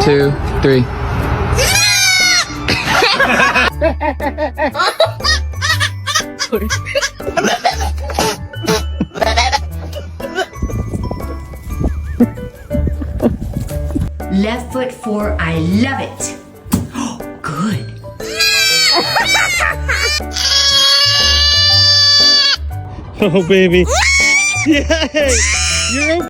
2, 3. Left foot 4, I love it. Good. Oh, baby. Yay! You're